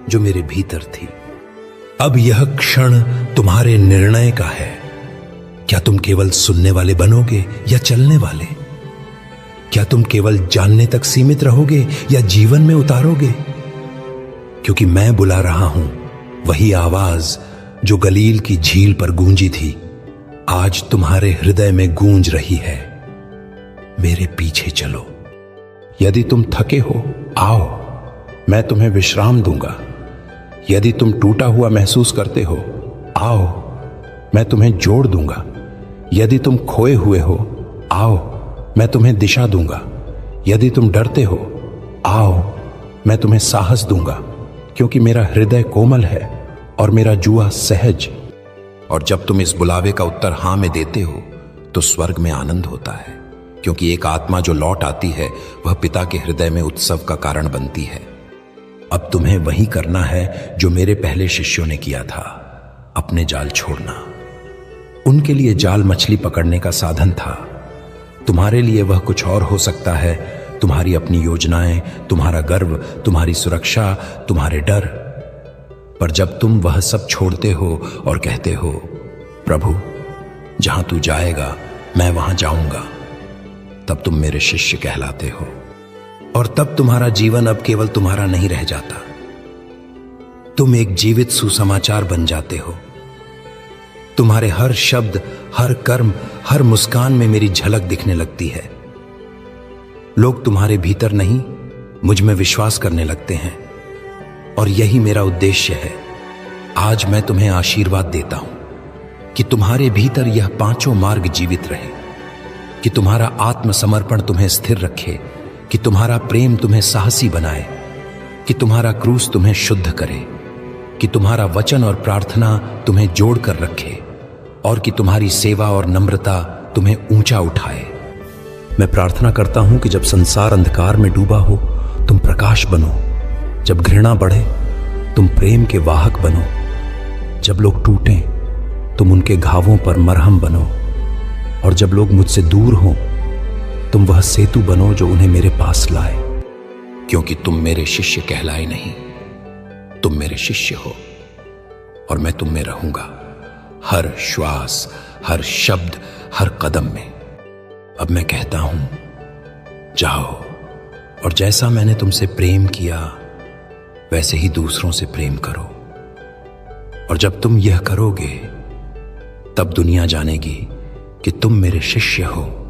जो मेरे भीतर थी। अब यह क्षण तुम्हारे निर्णय का है। क्या तुम केवल सुनने वाले बनोगे या चलने वाले? क्या तुम केवल जानने तक सीमित रहोगे या जीवन में उतारोगे? क्योंकि मैं बुला रहा हूं वही आवाज जो गलील की झील पर गूंजी थी, आज तुम्हारे हृदय में गूंज रही है। मेरे पीछे चलो। यदि तुम थके हो, आओ, मैं तुम्हें विश्राम दूंगा। यदि तुम टूटा हुआ महसूस करते हो, आओ, मैं तुम्हें जोड़ दूंगा। यदि तुम खोए हुए हो, आओ, मैं तुम्हें दिशा दूंगा। यदि तुम डरते हो, आओ, मैं तुम्हें साहस दूंगा, क्योंकि मेरा हृदय कोमल है और मेरा जुआ सहज। और जब तुम इस बुलावे का उत्तर हां में देते हो तो स्वर्ग में आनंद होता है, क्योंकि एक आत्मा जो लौट आती है वह पिता के हृदय में उत्सव का कारण बनती है। अब तुम्हें वही करना है जो मेरे पहले शिष्यों ने किया था, अपने जाल छोड़ना। उनके लिए जाल मछली पकड़ने का साधन था, तुम्हारे लिए वह कुछ और हो सकता है। तुम्हारी अपनी योजनाएं, तुम्हारा गर्व, तुम्हारी सुरक्षा, तुम्हारे डर। पर जब तुम वह सब छोड़ते हो और कहते हो, प्रभु, जहां तू जाएगा मैं वहां जाऊंगा, तब तुम मेरे शिष्य कहलाते हो। और तब तुम्हारा जीवन अब केवल तुम्हारा नहीं रह जाता, तुम एक जीवित सुसमाचार बन जाते हो। तुम्हारे हर शब्द, हर कर्म, हर मुस्कान में मेरी झलक दिखने लगती है। लोग तुम्हारे भीतर नहीं, मुझ में विश्वास करने लगते हैं, और यही मेरा उद्देश्य है। आज मैं तुम्हें आशीर्वाद देता हूं कि तुम्हारे भीतर यह पांचों मार्ग जीवित रहे, कि तुम्हारा आत्मसमर्पण तुम्हें स्थिर रखे, कि तुम्हारा प्रेम तुम्हें साहसी बनाए, कि तुम्हारा क्रूस तुम्हें शुद्ध करे, कि तुम्हारा वचन और प्रार्थना तुम्हें जोड़कर रखे, और कि तुम्हारी सेवा और नम्रता तुम्हें ऊंचा उठाए। मैं प्रार्थना करता हूं कि जब संसार अंधकार में डूबा हो, तुम प्रकाश बनो। जब घृणा बढ़े, तुम प्रेम के वाहक बनो। जब लोग टूटें, तुम उनके घावों पर मरहम बनो। और जब लोग मुझसे दूर हों, तुम वह सेतु बनो जो उन्हें मेरे पास लाए। क्योंकि तुम मेरे शिष्य कहलाए नहीं, तुम मेरे शिष्य हो, और मैं तुम में रहूंगा, हर श्वास, हर शब्द, हर कदम में। अब मैं कहता हूं, जाओ, और जैसा मैंने तुमसे प्रेम किया वैसे ही दूसरों से प्रेम करो। और जब तुम यह करोगे, तब दुनिया जानेगी कि तुम मेरे शिष्य हो।